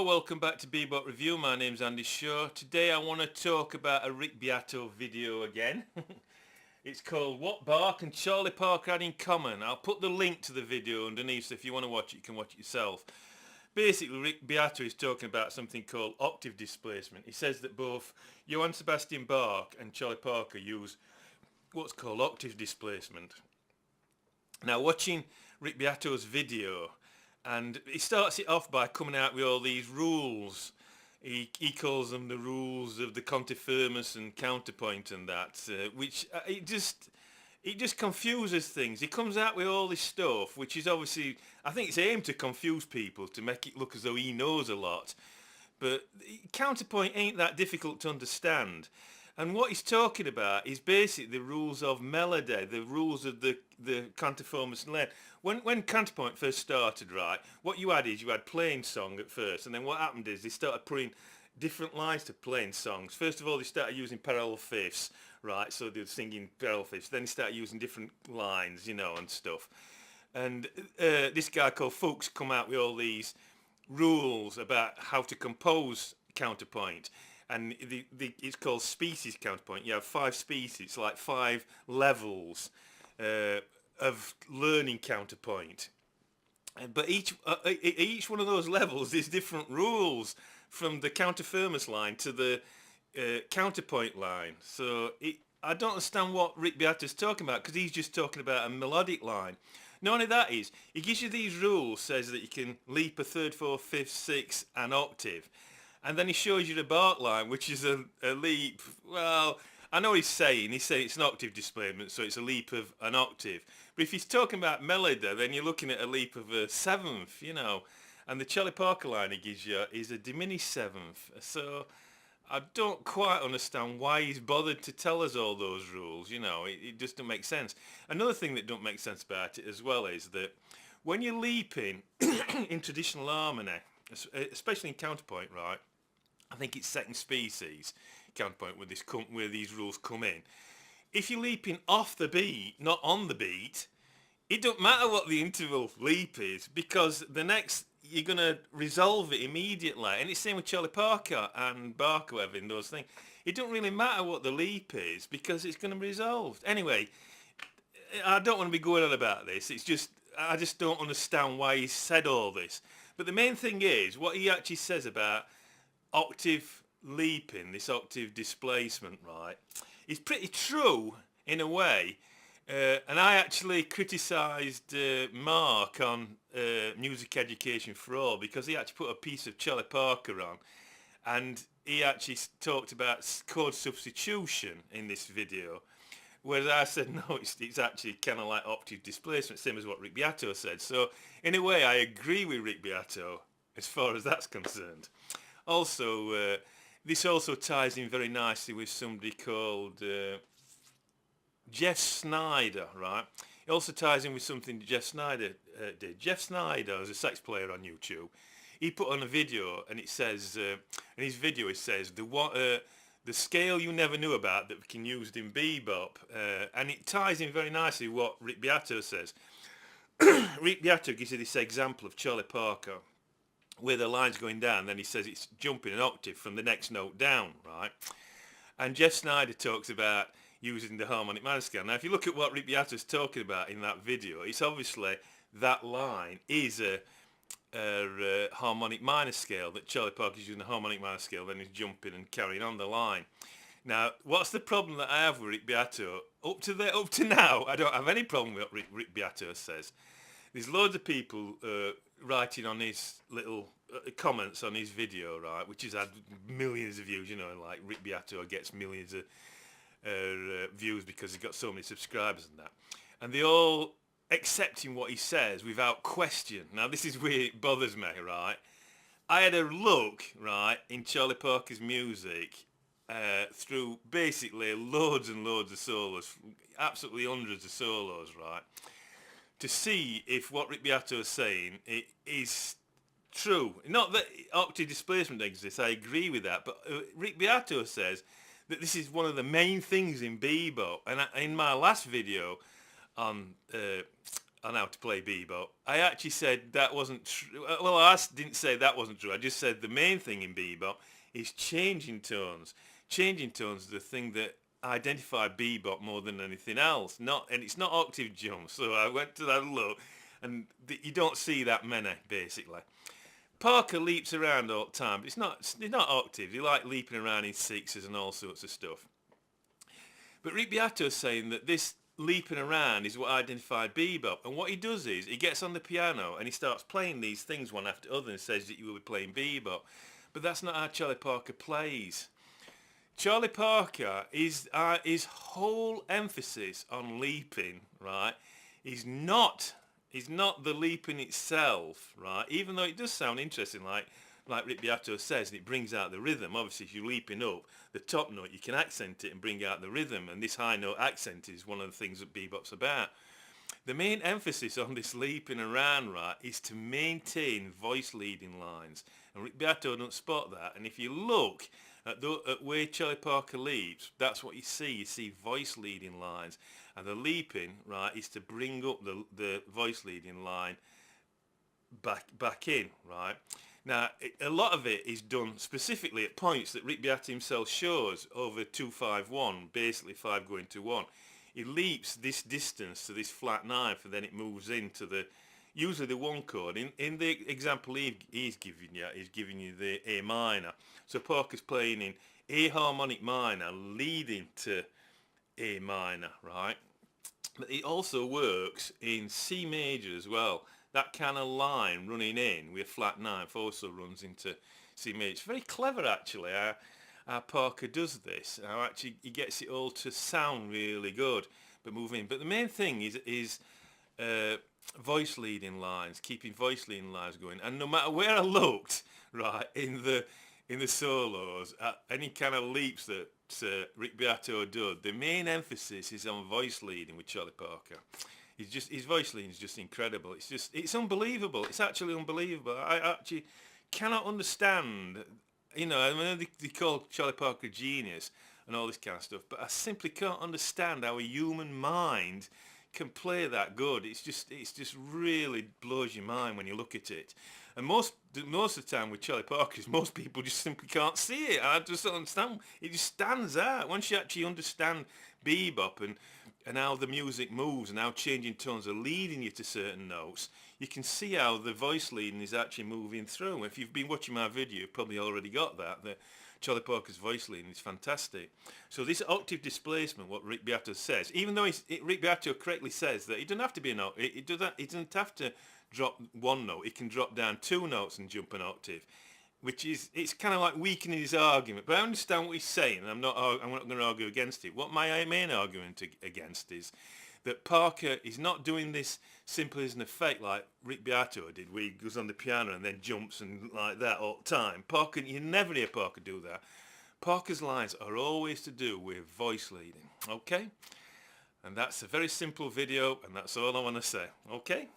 Hello, welcome back to Bebop Review. My name's Andy Shaw. Today I want to talk about a Rick Beatos video again. It's called What Bach and Charlie Parker Had in Common. I'll put the link to the video underneath, so if you want to watch it, you can watch it yourself. Basically, Rick Beatos is talking about something called octave displacement. He says that both Johann Sebastian Bach and Charlie Parker use what's called octave displacement. Now, watching Rick Beatos' video, and he starts it off by coming out with all these rules. He calls them the rules of the contifermus and counterpoint and that, which it just confuses things. He comes out with all this stuff, which is obviously, I think it's aimed to confuse people, to make it look as though he knows a lot. But counterpoint ain't that difficult to understand. And what he's talking about is basically the rules of melody, the rules of the cantiformis and length. When counterpoint first started, right, what you had is you had plain song at first, and then what happened is they started putting different lines to plain songs. First of all, they started using parallel fifths, right, so they were singing parallel fifths. Then they started using different lines, you know, and stuff. And this guy called Fuchs come out with all these rules about how to compose counterpoint. And it's called species counterpoint. You have 5 species, like 5 levels of learning counterpoint. But each one of those levels is different rules, from the counterfermus line to the counterpoint line. So I don't understand what Rick Beatos is talking about, because he's just talking about a melodic line. Not only that is, he gives you these rules, says that you can leap a third, fourth, fifth, sixth, and octave. And then he shows you the Bach line, which is a leap. Well, I know he's saying it's an octave displacement, so it's a leap of an octave. But if he's talking about melody, then you're looking at a leap of a seventh, you know. And the Charlie Parker line he gives you is a diminished seventh. So I don't quite understand why he's bothered to tell us all those rules, you know. It just doesn't make sense. Another thing that don't make sense about it as well is that when you're leaping in traditional harmony, especially in counterpoint, right, I think it's second species counterpoint where these rules come in. If you're leaping off the beat, not on the beat, it don't matter what the interval leap is, because the next you're gonna resolve it immediately. And it's the same with Charlie Parker and Bach, whatever, in those things. It don't really matter what the leap is, because it's gonna be resolved. Anyway, I don't want to be going on about this. It's just I just don't understand why he said all this. But the main thing is what he actually says about octave leaping, this octave displacement, right, is pretty true in a way. And I actually criticised Mark on Music Education for All, because he actually put a piece of Charlie Parker on, and he actually talked about chord substitution in this video, whereas I said no, it's actually kind of like octave displacement, same as what Rick Beatos said. So in a way I agree with Rick Beatos as far as that's concerned. Also, this also ties in very nicely with somebody called Jeff Snyder, right? It also ties in with something Jeff Snyder did. Jeff Snyder is a sax player on YouTube. He put on a video, and it says, in his video it says, the scale you never knew about that we can use in bebop, and it ties in very nicely with what Rick Beatos says. Rick Beatos gives you this example of Charlie Parker, where the line's going down, then he says it's jumping an octave from the next note down, right? And Jeff Snyder talks about using the harmonic minor scale. Now, if you look at what Rick Beatos is talking about in that video, it's obviously that line is a harmonic minor scale, that Charlie Parker's using the harmonic minor scale, then he's jumping and carrying on the line. Now, what's the problem that I have with Rick Beatos? Up to now, I don't have any problem with what Rick Beatos says. There's loads of people writing on his little comments on his video, right, which has had millions of views, you know, like Rick Beatos gets millions of views because he's got so many subscribers and that. And they're all accepting what he says without question. Now, this is where it bothers me, right? I had a look, right, in Charlie Parker's music through basically loads and loads of solos, absolutely hundreds of solos, right, to see if what Rick Beatos is saying is true. Not that octave displacement exists, I agree with that, but Rick Beatos says that this is one of the main things in bebop. And in my last video on on how to play bebop. I actually said that wasn't true. Well, I didn't say that wasn't true. I just said the main thing in bebop is changing tones. Changing tones is the thing that identify bebop more than anything else. And it's not octave jumps. So I went to that look, and you don't see that many basically. Parker leaps around all the time, but it's not octaves. He like leaping around in sixes and all sorts of stuff. But Rick Beatos is saying that this leaping around is what identified bebop, and what he does is he gets on the piano and he starts playing these things one after other and says that you will be playing bebop. But that's not how Charlie Parker plays. Charlie Parker is his whole emphasis on leaping, right? He's not the leaping itself, right? Even though it does sound interesting, like Rick Beatos says, and it brings out the rhythm. Obviously, if you're leaping up the top note, you can accent it and bring out the rhythm, and this high note accent is one of the things that bebop's about. The main emphasis on this leaping around, right, is to maintain voice leading lines, and Rick Beatos don't spot that. And if you look at where Charlie Parker leaps, that's what you see. You see voice leading lines, and the leaping, right, is to bring up the voice leading line back in, right. Now, a lot of it is done specifically at points that Rick Beatos himself shows over 2-5-1, basically 5 going to 1. He leaps this distance to this flat 9, and then it moves into usually the 1 chord. In the example he's giving you the A minor. So Parker's playing in A harmonic minor, leading to A minor, right? But it also works in C major as well. That kind of line running in with a flat 9 also runs into C major. It's very clever actually how Parker does this. How actually he gets it all to sound really good, but move in. But the main thing is voice leading lines, keeping voice leading lines going. And no matter where I looked, right, in the solos, any kind of leaps that Rick Beatos did, the main emphasis is on voice leading with Charlie Parker. His voice leading is just incredible. It's unbelievable. It's actually unbelievable. I actually cannot understand. You know, I mean, they call Charlie Parker a genius and all this kind of stuff, but I simply can't understand how a human mind can play that good. It's just really blows your mind when you look at it. And most of the time with Charlie Parker, most people just simply can't see it. I just don't understand. It just stands out once you actually understand bebop and how the music moves and how changing tones are leading you to certain notes. You can see how the voice leading is actually moving through. If you've been watching my video, you've probably already got that Charlie Parker's voice leading is fantastic. So this octave displacement, what Rick Beatos says, even though Rick Beatos correctly says that it doesn't have to be an octave, it doesn't have to drop 1 note, it can drop down 2 notes and jump an octave, it's kind of like weakening his argument. But I understand what he's saying, and I'm not going to argue against it. What my main argument against is that Parker is not doing this simply as an effect like Rick Beatos did, where he goes on the piano and then jumps and like that all the time. Parker, you never hear Parker do that. Parker's lines are always to do with voice leading, okay? And that's a very simple video, and that's all I want to say, okay?